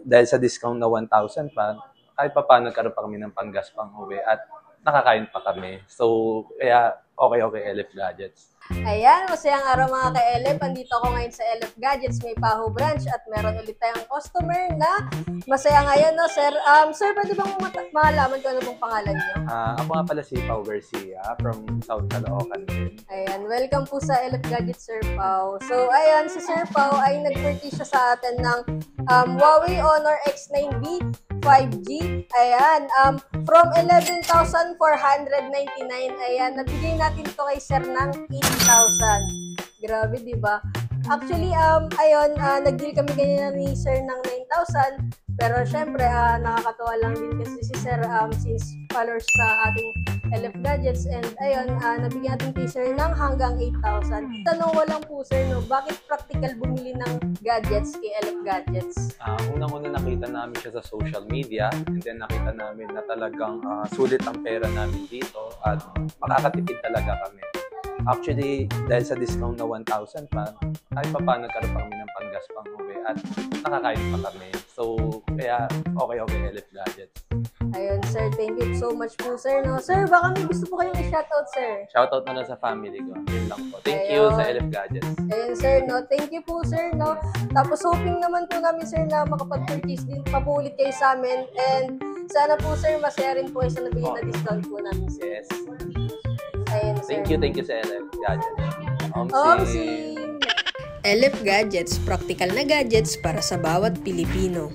dahil sa discount na 1,000 pa, kahit pa paano nagkaroon pa kami ng panggas pang uwi at nakakain pa kami. So, kaya okay, LF Gadgets. Ayan, masayang araw mga ka-LF. Andito ako ngayon sa LF Gadgets, may Paho branch at meron ulit tayong customer na masaya ngayon, no, sir? Sir, pwede bang malaman ko ano pong pangalan niyo? Ako nga pala si Pao Garcia from South Caloocan din. Ayan, welcome po sa LF Gadgets, Sir Pao. So, ayan, si Sir Pao ay nag-purchase siya sa atin ng Huawei Honor X9B 5G. Ayan, from 11,499, ayan, nabigay natin to kay Sir ng 8,000. Grabe, di ba? Actually, ayun, nag-deal kami ganyan ni Sir ng 9,000. Pero syempre, nakakatuwa lang din kasi si Sir since followers sa ating LF Gadgets. And ayun, nabigyan natin kay Sir ng hanggang 8,000. Tanong walang po, Sir, no, bakit practical bumili ng gadgets kay LF Gadgets? Unang-una nakita namin siya sa social media, and then nakita namin na talagang sulit ang pera namin dito at makakatipid talaga kami. Actually, dahil sa discount na 1,000 pa, kahit pa paano nagkaroon pa kami ng panggas pang uwi at nakakain pa kami. So, kaya okay, LF Gadgets. Ayun, sir. Thank you so much po, sir. No? Sir, baka may gusto po kayong i-shoutout, sir. Shoutout na lang sa family ko. Yun lang po. Thank you sa LF Gadgets. Ayun, sir. No? Thank you po, sir. No? Tapos, hoping naman po namin, sir, na makapag-purchase din pa po ulit kayo sa amin. And sana po, sir, masaya rin po sa nabigyan na discount po namin, sir. Yes. Ayun, sir. Thank you sa LF Gadgets. LF Gadgets, practical na gadgets para sa bawat Pilipino.